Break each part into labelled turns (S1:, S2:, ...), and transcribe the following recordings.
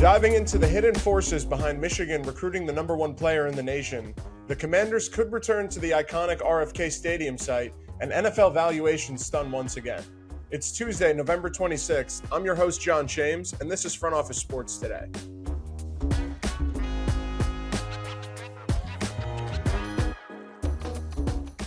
S1: Diving into the hidden forces behind Michigan recruiting the number one player in the nation, the Commanders could return to the iconic RFK Stadium site, and NFL valuations stun once again. It's Tuesday, November 26th. I'm your host, John James, and this is Front Office Sports Today.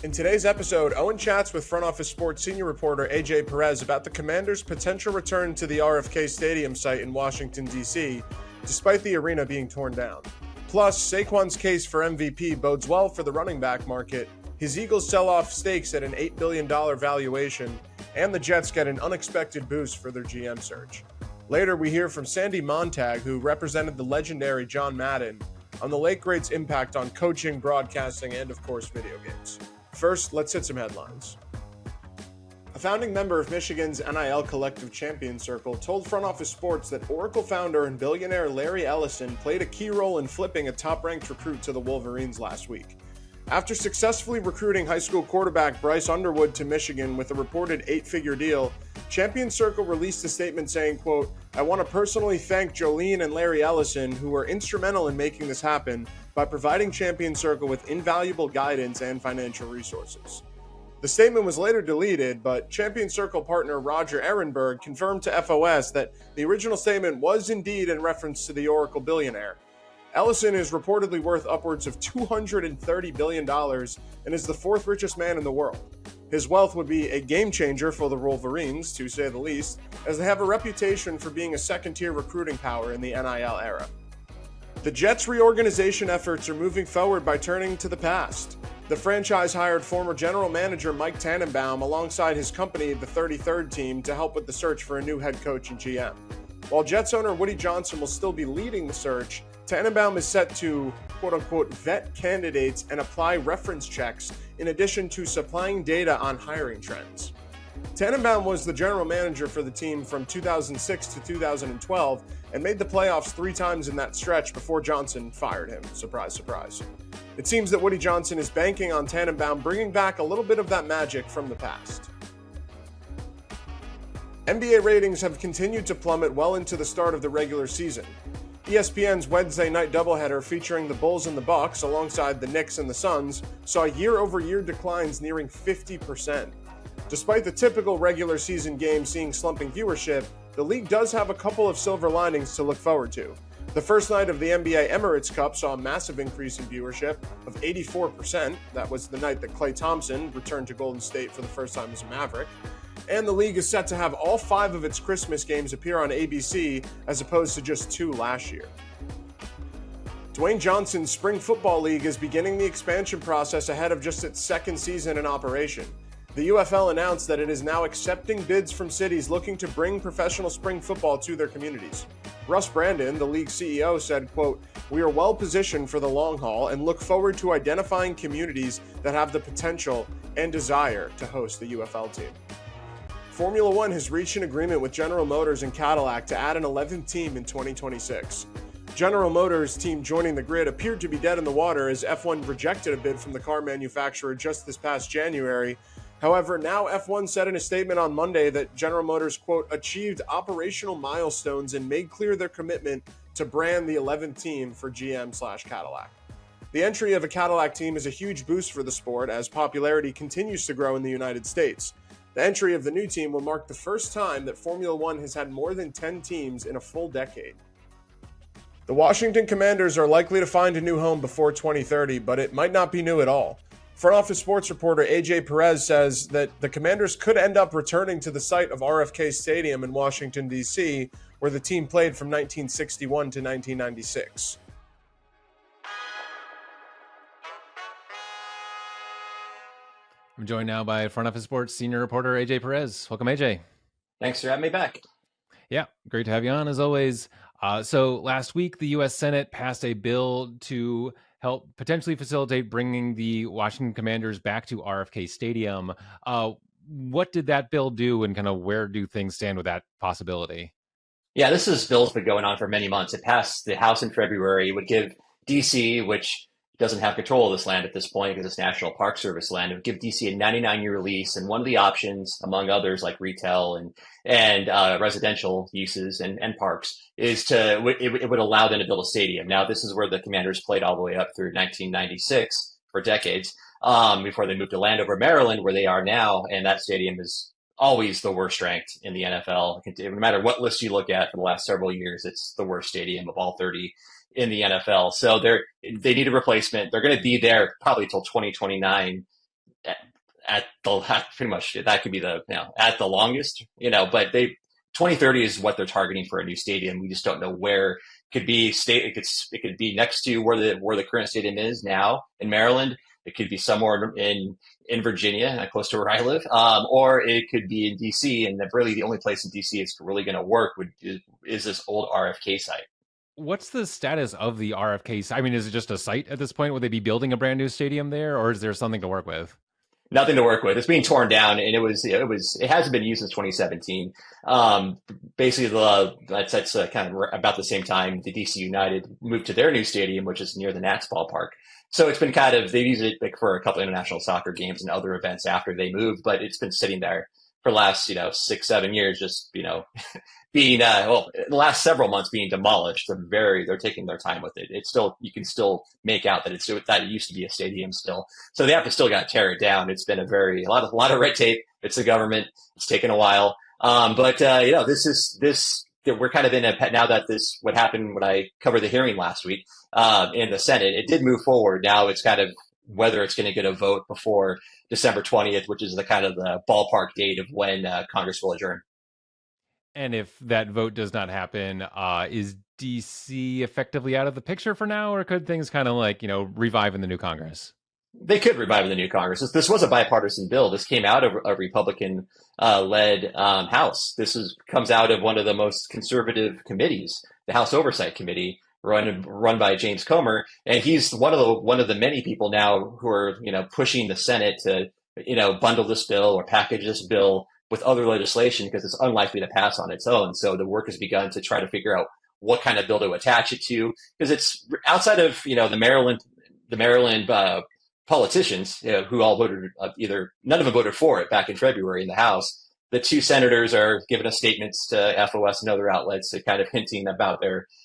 S1: In today's episode, Owen chats with Front Office Sports senior reporter AJ Perez about the Commanders' potential return to the RFK Stadium site in Washington, D.C., despite the arena being torn down. Plus, Saquon's case for MVP bodes well for the running back market, his Eagles sell off stakes at an $8 billion valuation, and the Jets get an unexpected boost for their GM search. Later, we hear from Sandy Montag, who represented the legendary John Madden, on the late great's impact on coaching, broadcasting, and, of course, video games. First, let's hit some headlines. A founding member of Michigan's NIL Collective Champion Circle told Front Office Sports that Oracle founder and billionaire Larry Ellison played a key role in flipping a top-ranked recruit to the Wolverines last week. After successfully recruiting high school quarterback Bryce Underwood to Michigan with a reported 8-figure deal, Champion Circle released a statement saying, quote, "I want to personally thank Jolene and Larry Ellison, who were instrumental in making this happen by providing Champion Circle with invaluable guidance and financial resources." The statement was later deleted, but Champion Circle partner Roger Ehrenberg confirmed to FOS that the original statement was indeed in reference to the Oracle billionaire. Ellison is reportedly worth upwards of $230 billion and is the fourth richest man in the world. His wealth would be a game changer for the Wolverines, to say the least, as they have a reputation for being a second-tier recruiting power in the NIL era. The Jets' reorganization efforts are moving forward by turning to the past. The franchise hired former general manager Mike Tannenbaum alongside his company, the 33rd Team, to help with the search for a new head coach and GM. While Jets owner Woody Johnson will still be leading the search, Tannenbaum is set to, quote-unquote, vet candidates and apply reference checks in addition to supplying data on hiring trends. Tannenbaum was the general manager for the team from 2006 to 2012 and made the playoffs 3 times in that stretch before Johnson fired him. Surprise, surprise. It seems that Woody Johnson is banking on Tannenbaum bringing back a little bit of that magic from the past. NBA ratings have continued to plummet well into the start of the regular season. ESPN's Wednesday night doubleheader featuring the Bulls and the Bucks alongside the Knicks and the Suns saw year-over-year declines nearing 50%. Despite the typical regular season game seeing slumping viewership, the league does have a couple of silver linings to look forward to. The first night of the NBA Emirates Cup saw a massive increase in viewership of 84%. That was the night that Klay Thompson returned to Golden State for the first time as a Maverick. And the league is set to have all 5 of its Christmas games appear on ABC as opposed to just 2 last year. Dwayne Johnson's Spring Football League is beginning the expansion process ahead of just its second season in operation. The UFL announced that it is now accepting bids from cities looking to bring professional spring football to their communities. Russ Brandon, the league's CEO, said, quote, "We are well positioned for the long haul and look forward to identifying communities that have the potential and desire to host the UFL team." Formula One has reached an agreement with General Motors and Cadillac to add an 11th team in 2026. General Motors' team joining the grid appeared to be dead in the water as F1 rejected a bid from the car manufacturer just this past January. However, now F1 said in a statement on Monday that General Motors, quote, "achieved operational milestones and made clear their commitment to brand the 11th team for GM/Cadillac. The entry of a Cadillac team is a huge boost for the sport as popularity continues to grow in the United States. The entry of the new team will mark the first time that Formula One has had more than 10 teams in a full decade. The Washington Commanders are likely to find a new home before 2030, but it might not be new at all. Front Office Sports reporter AJ Perez says that the Commanders could end up returning to the site of RFK Stadium in Washington, D.C., where the team played from 1961 to 1996.
S2: I'm joined now by Front Office Sports senior reporter AJ Perez. Welcome, AJ.
S3: Thanks for having me back.
S2: Yeah, great to have you on as always. So last week, the U.S. Senate passed a bill to help potentially facilitate bringing the Washington Commanders back to RFK Stadium. What did that bill do, and kind of where do things stand with that possibility?
S3: Yeah, this bill's been going on for many months. It passed the House in February. It would give D.C., which doesn't have control of this land at this point because it's National Park Service land. It would give DC a 99-year lease, and one of the options, among others like retail and residential uses and parks, is it would allow them to build a stadium. Now, this is where the Commanders played all the way up through 1996 for decades, before they moved to Landover, Maryland, where they are now, and that stadium is always the worst ranked in the NFL. No matter what list you look at for the last several years, it's the worst stadium of all 30 in the NFL. So they need a replacement. They're going to be there probably till 2029 at pretty much that could be at the longest, but 2030 is what they're targeting for a new stadium. We just don't know where. It could be it could be next to where the current stadium is now in Maryland. It could be somewhere in Virginia, close to where I live, or it could be in DC. And really, the only place in DC it's really going to work is this old RFK site.
S2: What's the status of the RFK site? I mean, is it just a site at this point? Would they be building a brand new stadium there, or is there something to work with?
S3: Nothing to work with. It's being torn down, and it hasn't been used since 2017. Basically, that's kind of about the same time the DC United moved to their new stadium, which is near the Nats ballpark. So it's been they've used it for a couple of international soccer games and other events after they moved, but it's been sitting there for the last 6-7 years, just being in the last several months being demolished. They're taking their time with it. It's still, you can still make out that it used to be a stadium still. So they have to still got to tear it down. It's been a lot of red tape. It's the government. It's taken a while. But we're kind of in now that what happened when I covered the hearing last week, in the Senate, it did move forward. Now it's kind of whether it's going to get a vote before December 20th, which is the kind of the ballpark date of when Congress will adjourn.
S2: And if that vote does not happen, is DC effectively out of the picture for now, or could things kind of revive in the new Congress?
S3: They could revive in the new Congress. This was a bipartisan bill. This came out of a Republican led House. Comes out of one of the most conservative committees, the House Oversight Committee, run by James Comer, and he's one of the many people now who are pushing the Senate to bundle this bill or package this bill with other legislation because it's unlikely to pass on its own. So the work has begun to try to figure out what kind of bill to attach it to, because it's outside of the Maryland politicians who all voted none of them voted for it back in February in the House. The two senators are giving us statements to FOS and other outlets, kind of hinting about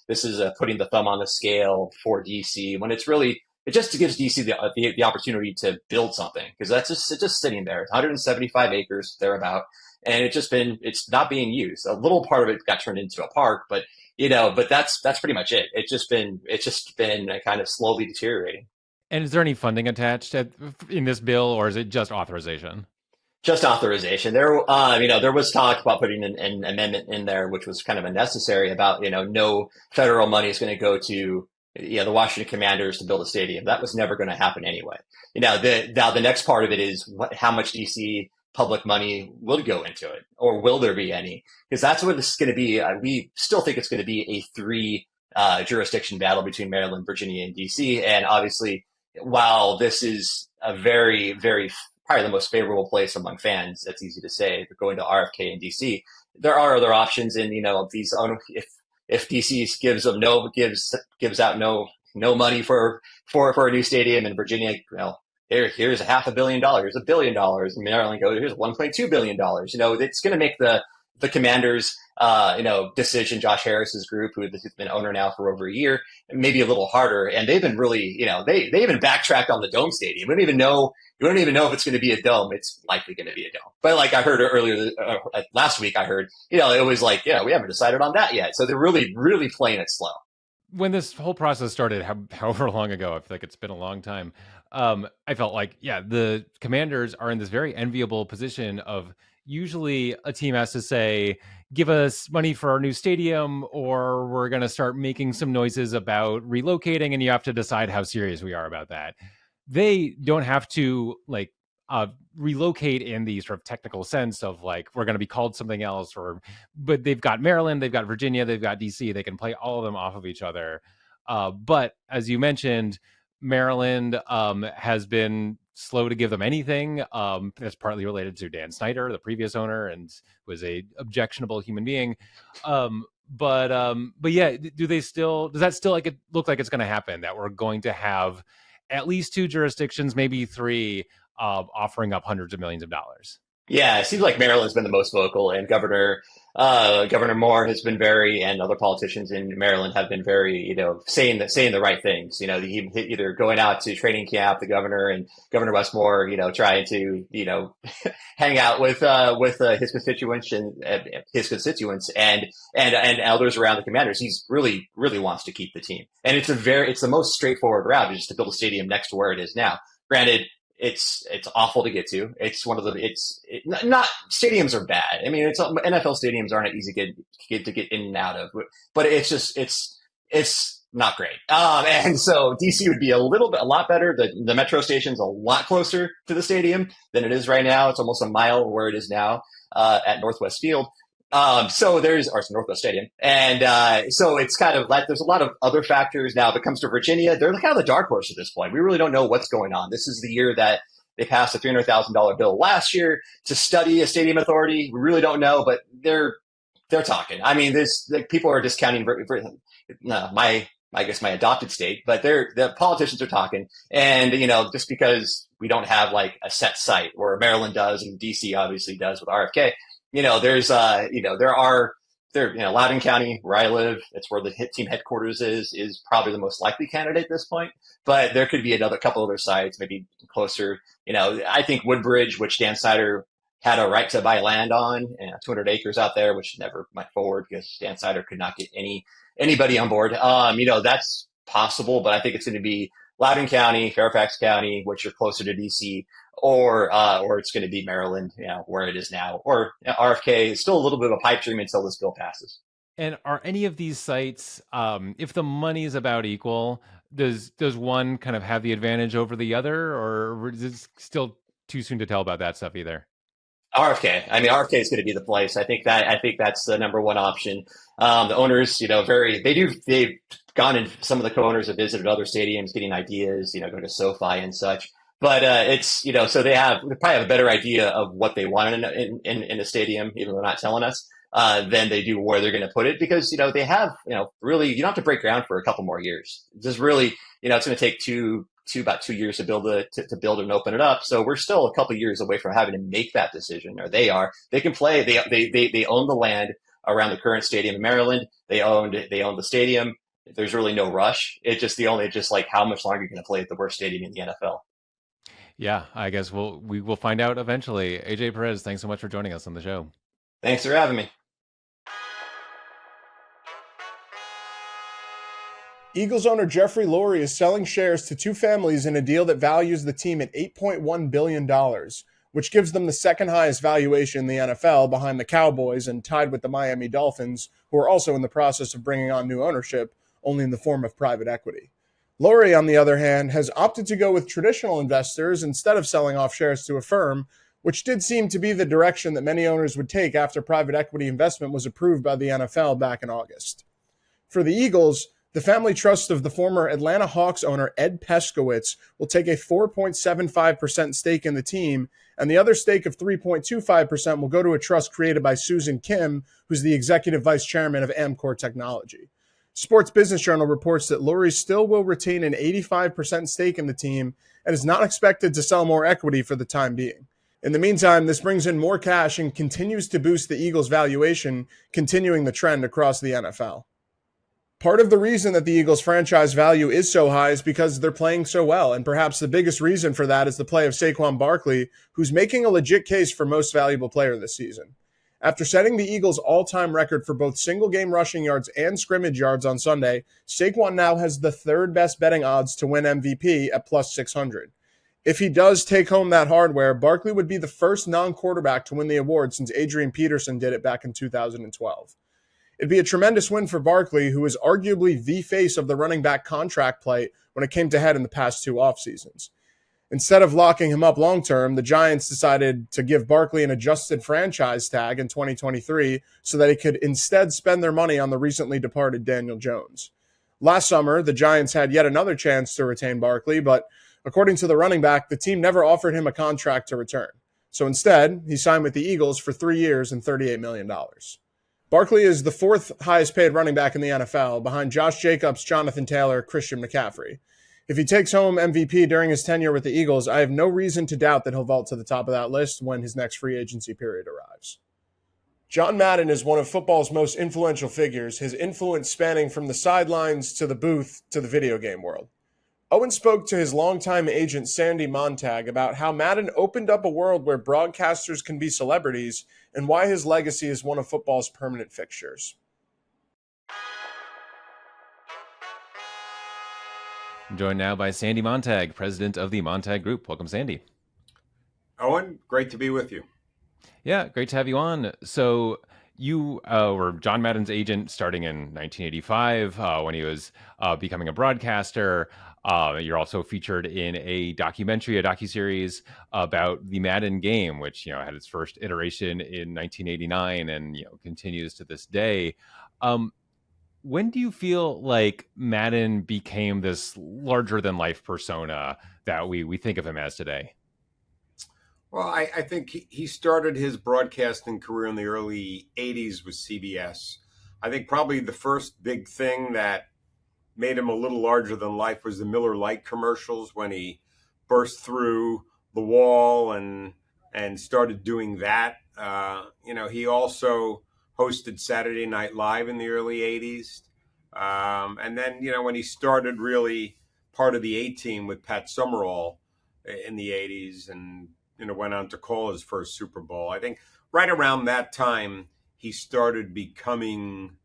S3: this is putting the thumb on the scale for DC, when it's really, it just gives DC the opportunity to build something, because it's just sitting there, 175 acres thereabout, and it's not being used. A little part of it got turned into a park, but that's pretty much it. It's just been kind of slowly deteriorating.
S2: And is there any funding attached in this bill, or is it just authorization?
S3: Just authorization. There was talk about putting an amendment in there, which was kind of unnecessary, about, no federal money is going to go to the Washington Commanders to build a stadium. That was never going to happen anyway. Now the next part of it is how much DC public money will go into it, or will there be any? Because that's what this is going to be. We still think it's going to be a three jurisdiction battle between Maryland, Virginia, and DC. And obviously, while this is a very, very probably the most favorable place among fans, that's easy to say, going to RFK and DC, there are other options. And if DC gives out no money for a new stadium, in Virginia, here's $500 million, $1 billion, and Maryland goes, here's $1.2 billion. It's going to make the Commanders decision, Josh Harris's group, who has been owner now for over a year, maybe a little harder. And they've been really, they even backtracked on the dome stadium. We don't even know if it's going to be a dome. It's likely going to be a dome. But like I heard earlier, last week, it was like, we haven't decided on that yet. So they're really, really playing it slow.
S2: When this whole process started, however long ago, I feel like it's been a long time, I felt like, the Commanders are in this very enviable position of, usually a team has to say, give us money for our new stadium, or we're going to start making some noises about relocating, and you have to decide how serious we are about that. They don't have to relocate in the sort of technical sense of we're going to be called something else, but they've got Maryland, they've got Virginia, they've got DC. They can play all of them off of each other. But as you mentioned, Maryland has been slow to give them anything. That's partly related to Dan Snyder, the previous owner, and was a objectionable human being. But yeah, does that still look like it's going to happen, that we're going to have at least 2 jurisdictions, maybe 3, offering up hundreds of millions of dollars.
S3: Yeah, it seems like Maryland's been the most vocal, and Governor Moore has been and other politicians in Maryland have been very, saying the right things. He either going out to training camp, the governor and Governor Westmore, trying to, hang out with his constituents and elders around the Commanders. He's really wants to keep the team, and it's the most straightforward route, just to build a stadium next to where it is now. Granted, it's awful to get to. It's one of not stadiums are bad. I mean, NFL stadiums aren't easy to get in and out of, but it's not great. And so DC would be a lot better. The metro station's a lot closer to the stadium than it is right now. It's almost a mile where it is now, at Northwest Field. So it's Northwest Stadium. And, so it's kind of like, there's a lot of other factors now. If it comes to Virginia, they're kind of the dark horse at this point. We really don't know what's going on. This is the year that they passed a $300,000 bill last year to study a stadium authority. We really don't know, but they're talking. I mean, people are discounting I guess my adopted state, but the politicians are talking. And, just because we don't have like a set site where Maryland does and DC obviously does with RFK, Loudoun County, where I live, it's where the hit team headquarters is probably the most likely candidate at this point. But there could be another couple other sites, maybe closer. I think Woodbridge, which Dan Snyder had a right to buy land on, 200 acres out there, which never went forward because Dan Snyder could not get anybody on board. That's possible, but I think it's going to be Loudoun County, Fairfax County, which are closer to DC, or it's going to be Maryland, where it is now, or RFK is still a little bit of a pipe dream until this bill passes.
S2: And are any of these sites, if the money is about equal, does one kind of have the advantage over the other, or is it still too soon to tell about that stuff either?
S3: RFK. I mean, RFK is going to be the place. I think that's the number one option. The owners, they've gone and some of the co-owners have visited other stadiums, getting ideas, go to SoFi and such. But it's, so they probably have a better idea of what they want in a stadium, even though they're not telling us, than they do where they're going to put it, because, they have, really, you don't have to break ground for a couple more years. Just really, it's going to take about 2 years to build and open it up. So we're still a couple of years away from having to make that decision, or they can play. They own the land around the current stadium in Maryland. They own the stadium. There's really no rush. It's just like how much longer you're going to play at the worst stadium in the NFL.
S2: Yeah, I guess we will find out eventually. AJ Perez, thanks so much for joining us on the show.
S3: Thanks for having me.
S1: Eagles owner Jeffrey Lurie is selling shares to two families in a deal that values the team at $8.1 billion, which gives them the second highest valuation in the NFL behind the Cowboys and tied with the Miami Dolphins, who are also in the process of bringing on new ownership, only in the form of private equity. Lurie, on the other hand, has opted to go with traditional investors instead of selling off shares to a firm, which did seem to be the direction that many owners would take after private equity investment was approved by the NFL back in August. For the Eagles, the family trust of the former Atlanta Hawks owner Ed Peskowitz will take a 4.75% stake in the team, and the other stake of 3.25% will go to a trust created by Susan Kim, who's the executive vice chairman of Amcor Technology. Sports Business Journal reports that Lurie still will retain an 85% stake in the team and is not expected to sell more equity for the time being. In the meantime, this brings in more cash and continues to boost the Eagles' valuation, continuing the trend across the NFL. Part of the reason that the Eagles' franchise value is so high is because they're playing so well, and perhaps the biggest reason for that is the play of Saquon Barkley, who's making a legit case for most valuable player this season. After setting the Eagles' all-time record for both single-game rushing yards and scrimmage yards on Sunday, Saquon now has the third best betting odds to win MVP at plus 600. If he does take home that hardware, Barkley would be the first non-quarterback to win the award since Adrian Peterson did it back in 2012. It'd be a tremendous win for Barkley, who is arguably the face of the running back contract play when it came to head in the past two offseasons. Instead of locking him up long-term, the Giants decided to give Barkley an adjusted franchise tag in 2023 so that he could instead spend their money on the recently departed Daniel Jones. Last summer, the Giants had yet another chance to retain Barkley, but according to the running back, the team never offered him a contract to return. So instead, he signed with the Eagles for 3 years and $38 million. Barkley is the fourth highest paid running back in the NFL, behind Josh Jacobs, Jonathan Taylor, Christian McCaffrey. If he takes home MVP during his tenure with the Eagles, I have no reason to doubt that he'll vault to the top of that list when his next free agency period arrives. John Madden is one of football's most influential figures, his influence spanning from the sidelines to the booth to the video game world. Owen spoke to his longtime agent Sandy Montag about how Madden opened up a world where broadcasters can be celebrities and why his legacy is one of football's permanent fixtures.
S2: I'm joined now by Sandy Montag, president of the Montag Group. Welcome, Sandy.
S4: Owen, great to be with you.
S2: Yeah, great to have you on. So you were John Madden's agent starting in 1985 when he was becoming a broadcaster. You're also featured in a docuseries about the Madden game, which had its first iteration in 1989 and continues to this day. When do you feel like Madden became this larger than life persona that we think of him as today?
S4: Well, I think he started his broadcasting career in the early 80s with CBS. I think probably the first big thing that made him a little larger than life was the Miller Lite commercials, when he burst through the wall and started doing that. He also hosted Saturday Night Live in the early 80s. And then, when he started really part of the A-Team with Pat Summerall in the 80s and, went on to call his first Super Bowl. I think right around that time, he started becoming,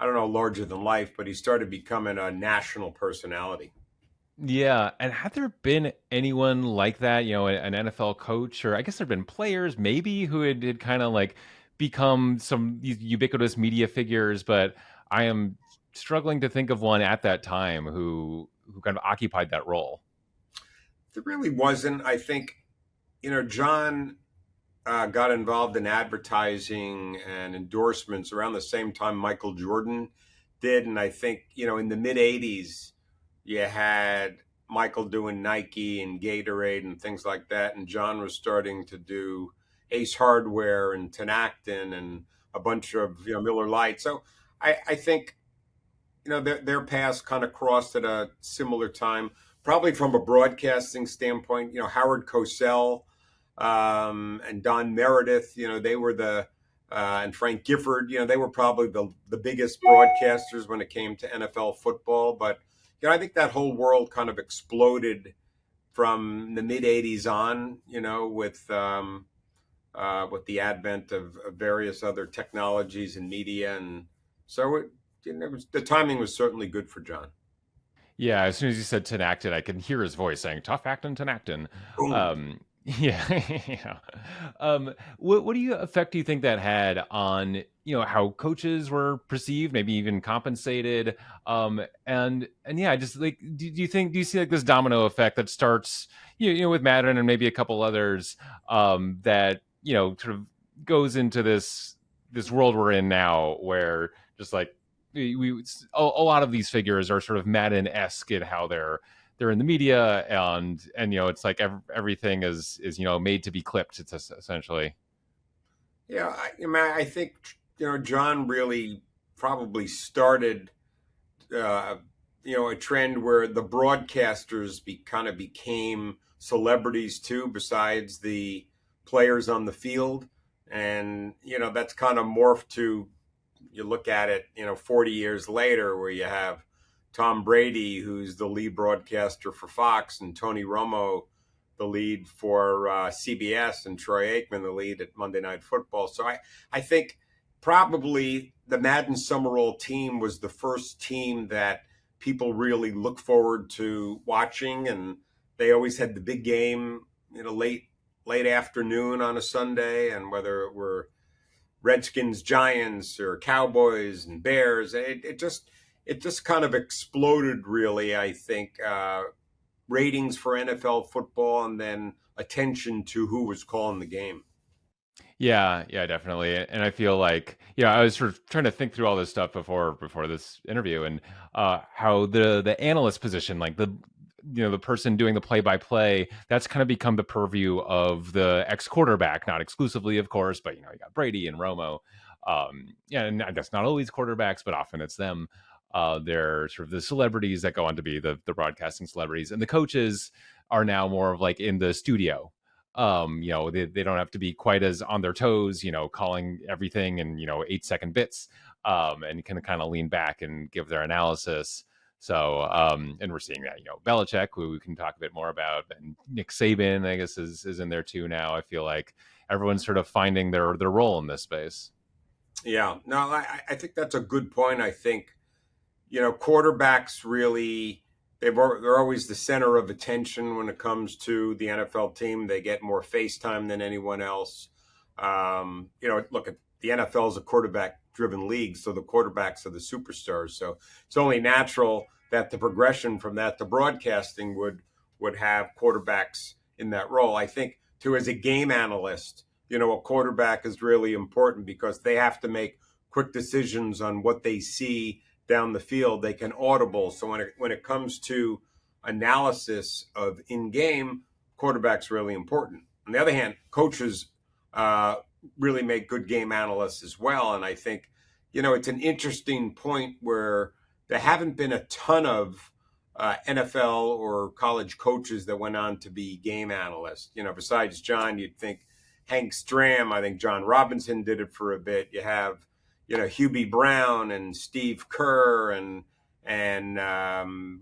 S4: I don't know, larger than life, but he started becoming a national personality.
S2: Yeah. And had there been anyone like that, an NFL coach, or I guess there've been players maybe who had kind of like become some ubiquitous media figures, but I am struggling to think of one at that time who kind of occupied that role.
S4: There really wasn't. I think, John got involved in advertising and endorsements around the same time Michael Jordan did. And I think, in the mid 80s, you had Michael doing Nike and Gatorade and things like that. And John was starting to do Ace Hardware and Tenactin and a bunch of Miller Lite. So I think their paths kind of crossed at a similar time, probably from a broadcasting standpoint. Howard Cosell and Don Meredith, they were and Frank Gifford, they were probably the biggest broadcasters when it came to NFL football. But I think that whole world kind of exploded from the mid 80s on, with the advent of various other technologies and media. And so the timing was certainly good for John.
S2: Yeah, as soon as you said Tenactin, I can hear his voice saying "Tough actin' Tenactin." Yeah. What effect do you think that had on how coaches were perceived, maybe even compensated? And yeah, just like do you see like this domino effect that starts with Madden and maybe a couple others that sort of goes into this world we're in now, where just like a lot of these figures are sort of Madden-esque in how they're in the media, and it's like everything is made to be clipped. It's essentially.
S4: Yeah, I think John really probably started a trend where the broadcasters kind of became celebrities too, besides the players on the field, and that's kind of morphed to. You look at it, 40 years later, where you have Tom Brady, who's the lead broadcaster for Fox, and Tony Romo, the lead for CBS, and Troy Aikman, the lead at Monday Night Football. So I think probably the Madden Summerall team was the first team that people really look forward to watching, and they always had the big game, late afternoon on a Sunday, and whether it were Redskins, Giants, or Cowboys and Bears, it just kind of exploded, really. I think ratings for NFL football, and then attention to who was calling the game.
S2: Yeah, definitely. And I feel like I was sort of trying to think through all this stuff before this interview, and how the analyst position, like the person doing the play-by-play, that's kind of become the purview of the ex-quarterback, not exclusively, of course, but you got Brady and Romo. And I guess not always quarterbacks, but often it's them. They're sort of the celebrities that go on to be the broadcasting celebrities, and the coaches are now more of like in the studio. They don't have to be quite as on their toes, calling everything in 8-second bits, and can kind of lean back and give their analysis. So, and we're seeing that, Belichick, who we can talk a bit more about, and Nick Saban, I guess, is in there too now. I feel like everyone's sort of finding their role in this space.
S4: Yeah, no, I think that's a good point. I think, quarterbacks really, they're always the center of attention when it comes to the NFL team. They get more face time than anyone else. Look, at the NFL is a quarterback-driven league, so the quarterbacks are the superstars. So it's only natural that the progression from that to broadcasting would have quarterbacks in that role. I think, too, as a game analyst, a quarterback is really important because they have to make quick decisions on what they see down the field. They can audible. So when it comes to analysis of in-game, quarterback's really important. On the other hand, coaches really make good game analysts as well. And I think, it's an interesting point where there haven't been a ton of NFL or college coaches that went on to be game analysts. Besides John, you'd think Hank Stram, I think John Robinson did it for a bit. You have, Hubie Brown and Steve Kerr and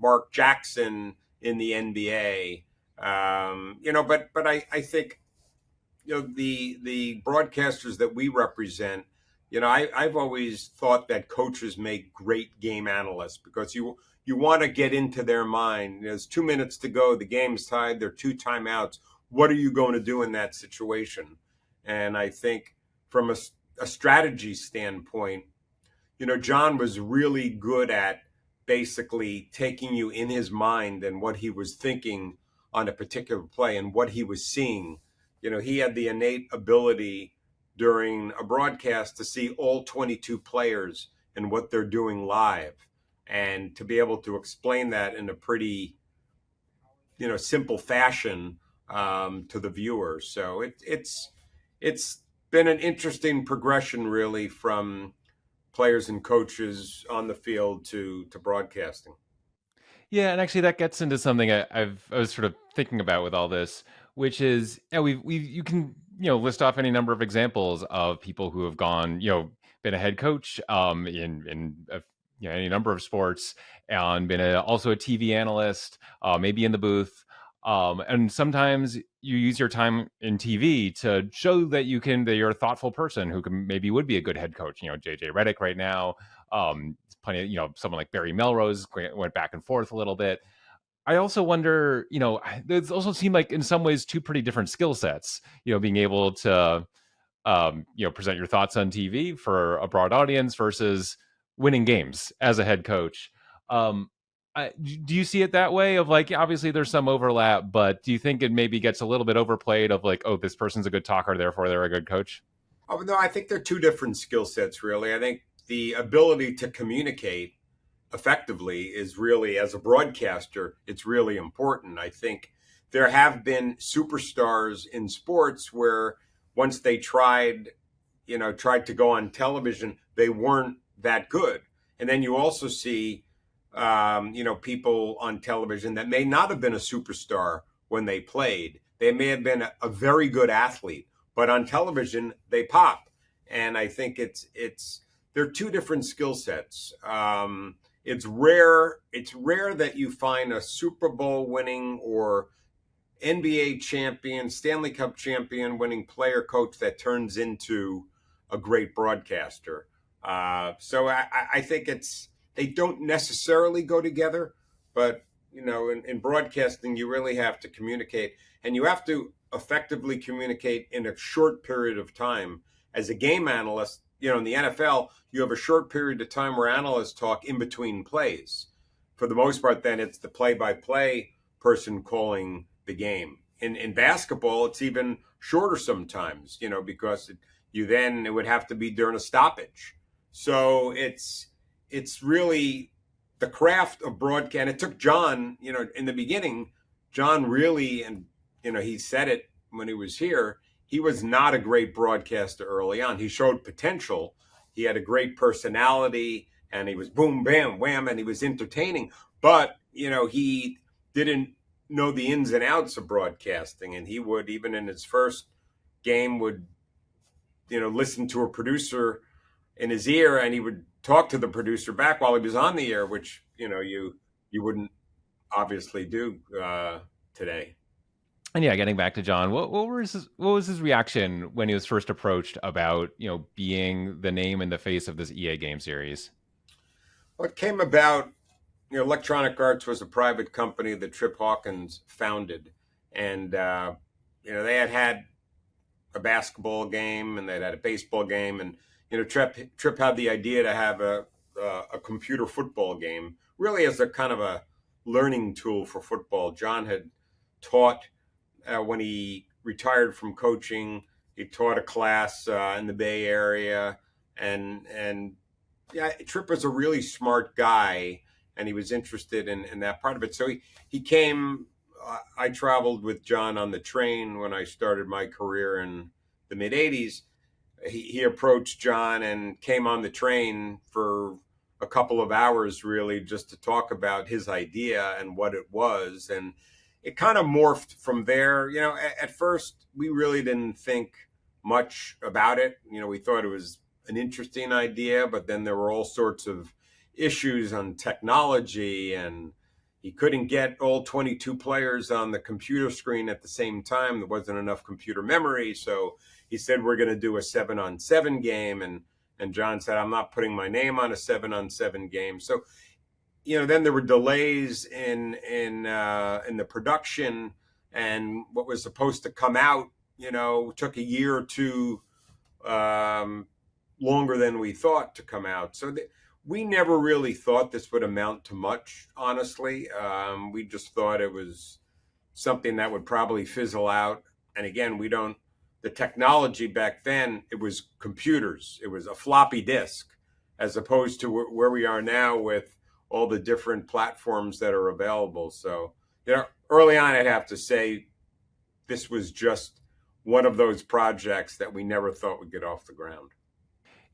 S4: Mark Jackson in the NBA. But I think, the broadcasters that we represent, I've always thought that coaches make great game analysts because you want to get into their mind. There's 2 minutes to go. The game's tied. There are 2 timeouts. What are you going to do in that situation? And I think from a strategy standpoint, John was really good at basically taking you in his mind and what he was thinking on a particular play and what he was seeing. He had the innate ability during a broadcast to see all 22 players and what they're doing live, and to be able to explain that in a pretty, simple fashion to the viewer. So it's been an interesting progression, really, from players and coaches on the field to broadcasting.
S2: Yeah, and actually that gets into something I was sort of thinking about with all this, which is you can list off any number of examples of people who have gone been a head coach in any number of sports, and been also a TV analyst, maybe in the booth. And sometimes you use your time in TV to show that that you're a thoughtful person who would be a good head coach. JJ Redick right now, plenty of, someone like Barry Melrose went back and forth a little bit. I also wonder, there's also seem like in some ways 2 pretty different skill sets, being able to, present your thoughts on TV for a broad audience versus winning games as a head coach. Do you see it that way of like, obviously there's some overlap, but do you think it maybe gets a little bit overplayed of like, oh, this person's a good talker, therefore they're a good coach?
S4: Oh, no, I think they're 2 different skill sets, really. I think the ability to communicate effectively is really, as a broadcaster, it's really important. I think there have been superstars in sports where once they tried to go on television, they weren't that good. And then you also see people on television that may not have been a superstar when they played. They may have been a very good athlete, but on television they pop. And I think they're 2 different skill sets. It's rare that you find a Super Bowl winning or NBA champion, Stanley Cup champion winning player coach that turns into a great broadcaster. So I think they don't necessarily go together, but in broadcasting you really have to communicate, and you have to effectively communicate in a short period of time. As a game analyst, in the NFL, you have a short period of time where analysts talk in between plays. For the most part, then it's the play-by-play person calling the game. In basketball, it's even shorter sometimes, because it would have to be during a stoppage. So it's really the craft of broadcast. And it took John, in the beginning, John really, and he said it when he was here, he was not a great broadcaster early on. He showed potential. He had a great personality and he was boom, bam, wham, and he was entertaining. But, he didn't know the ins and outs of broadcasting, and he would, even in his first game, would, listen to a producer in his ear, and he would talk to the producer back while he was on the air, which, you wouldn't obviously do today.
S2: And yeah, getting back to John, what was his reaction when he was first approached about being the name and the face of this EA game series?
S4: Well, it came about. Electronic Arts was a private company that Trip Hawkins founded, and they had a basketball game and they'd had a baseball game, and Trip had the idea to have a computer football game, really as a kind of a learning tool for football. John had taught when he retired from coaching. He taught a class in the Bay Area, and yeah, Trip was a really smart guy, and he was interested in that part of it. So he came. I traveled with John on the train when I started my career in the mid '80s. He approached John and came on the train for a couple of hours, really, just to talk about his idea and what it was. And it kind of morphed from there. At first, we really didn't think much about it. We thought it was an interesting idea, but then there were all sorts of issues on technology, and he couldn't get all 22 players on the computer screen at the same time. There wasn't enough computer memory. So he said, we're going to do a 7-on-7 game. And John said, I'm not putting my name on a 7-on-7 game. So, then there were delays in the production, and what was supposed to come out, took a year or two longer than we thought to come out. So we never really thought this would amount to much, honestly. We just thought it was something that would probably fizzle out. And again, the technology back then, it was computers. It was a floppy disk, as opposed to where we are now with all the different platforms that are available. So, early on, I'd have to say this was just one of those projects that we never thought would get off the ground.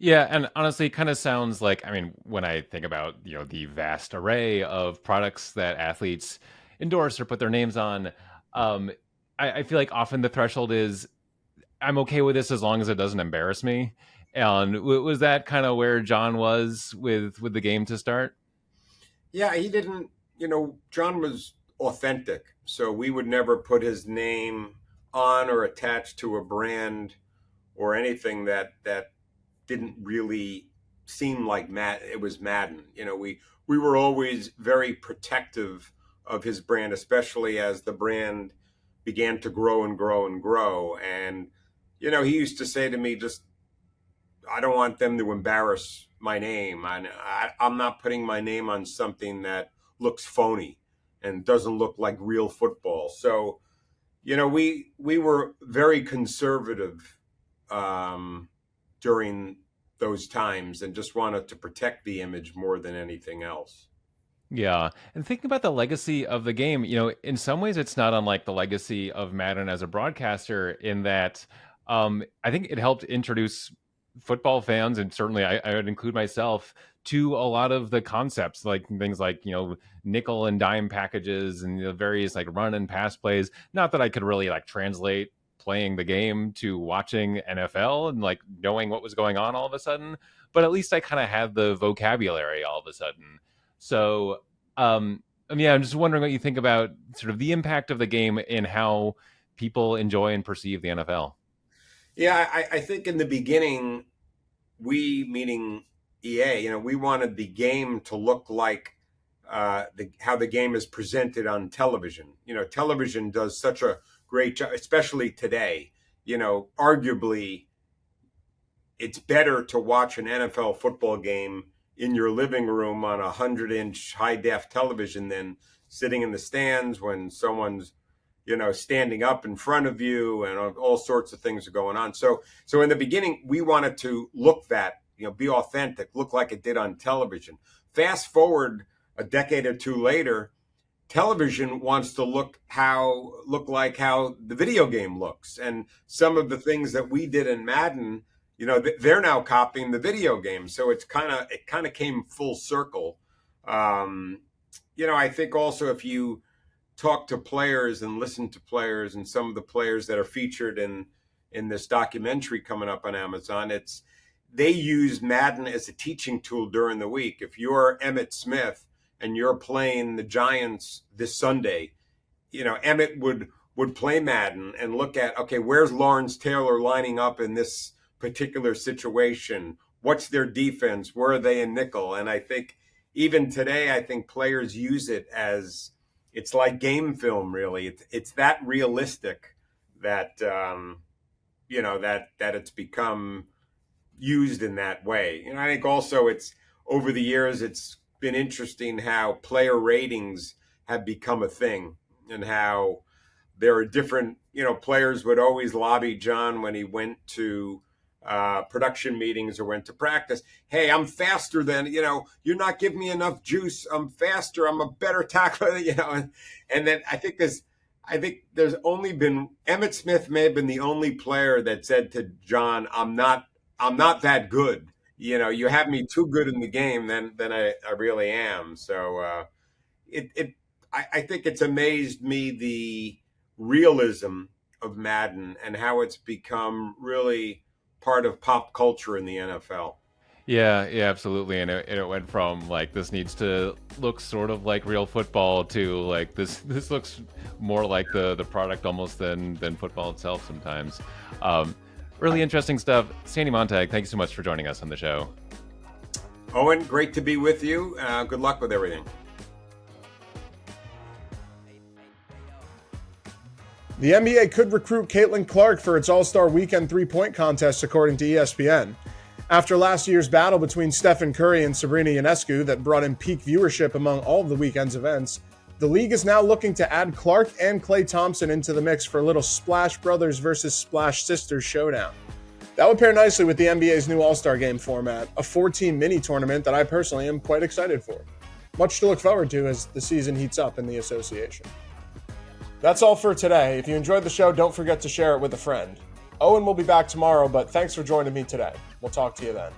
S2: Yeah, and honestly, it kind of sounds like, when I think about, the vast array of products that athletes endorse or put their names on, I feel like often the threshold is, I'm okay with this as long as it doesn't embarrass me. And was that kind of where John was with the game to start?
S4: Yeah, he didn't, John was authentic. So we would never put his name on or attached to a brand or anything that didn't really seem like it was Madden. We were always very protective of his brand, especially as the brand began to grow and grow and grow. And, he used to say to me, just, I don't want them to embarrass my name. I'm not putting my name on something that looks phony and doesn't look like real football. So, we were very conservative during those times and just wanted to protect the image more than anything else.
S2: Yeah. And thinking about the legacy of the game, in some ways it's not unlike the legacy of Madden as a broadcaster, in that I think it helped introduce football fans, and certainly I would include myself, to a lot of the concepts, like things like, nickel and dime packages and the various like run and pass plays. Not that I could really like translate playing the game to watching NFL and like knowing what was going on all of a sudden, but at least I kind of had the vocabulary all of a sudden. So, I'm just wondering what you think about sort of the impact of the game in how people enjoy and perceive the NFL.
S4: Yeah, I think in the beginning, we, meaning EA, we wanted the game to look like how the game is presented on television. Television does such a great job, especially today. Arguably, it's better to watch an NFL football game in your living room on a 100-inch high-def television than sitting in the stands when someone's standing up in front of you, and all sorts of things are going on. So in the beginning, we wanted to look be authentic, look like it did on television. Fast forward a decade or two later, television wants to look like how the video game looks. And some of the things that we did in Madden, they're now copying the video game. So it kind of came full circle. I think also if you talk to players and listen to players and some of the players that are featured in this documentary coming up on Amazon, they use Madden as a teaching tool during the week. If you're Emmitt Smith and you're playing the Giants this Sunday, Emmitt would play Madden and look at, okay, where's Lawrence Taylor lining up in this particular situation? What's their defense? Where are they in nickel? And I think even today, I think players use it as, it's like game film, really. It's that realistic that, that it's become used in that way. I think also it's over the years, it's been interesting how player ratings have become a thing and how there are different, players would always lobby John when he went to production meetings or went to practice. Hey, I'm faster than, you're not giving me enough juice. I'm faster. I'm a better tackler, and then I think there's only been, Emmitt Smith may have been the only player that said to John, I'm not that good. You have me too good in the game than I really am. So I think it's amazed me the realism of Madden and how it's become really part of pop culture in the NFL.
S2: Yeah, absolutely. And it went from like, this needs to look sort of like real football to like this looks more like the product almost than football itself sometimes. Really interesting stuff. Sandy Montag, thank you so much for joining us on the show.
S4: Owen, great to be with you. Good luck with everything.
S1: The NBA could recruit Caitlin Clark for its All-Star Weekend three-point contest, according to ESPN. After last year's battle between Stephen Curry and Sabrina Ionescu that brought in peak viewership among all of the weekend's events, the league is now looking to add Clark and Klay Thompson into the mix for a little Splash Brothers versus Splash Sisters showdown. That would pair nicely with the NBA's new All-Star Game format, a 4-team mini-tournament that I personally am quite excited for. Much to look forward to as the season heats up in the association. That's all for today. If you enjoyed the show, don't forget to share it with a friend. Owen will be back tomorrow, but thanks for joining me today. We'll talk to you then.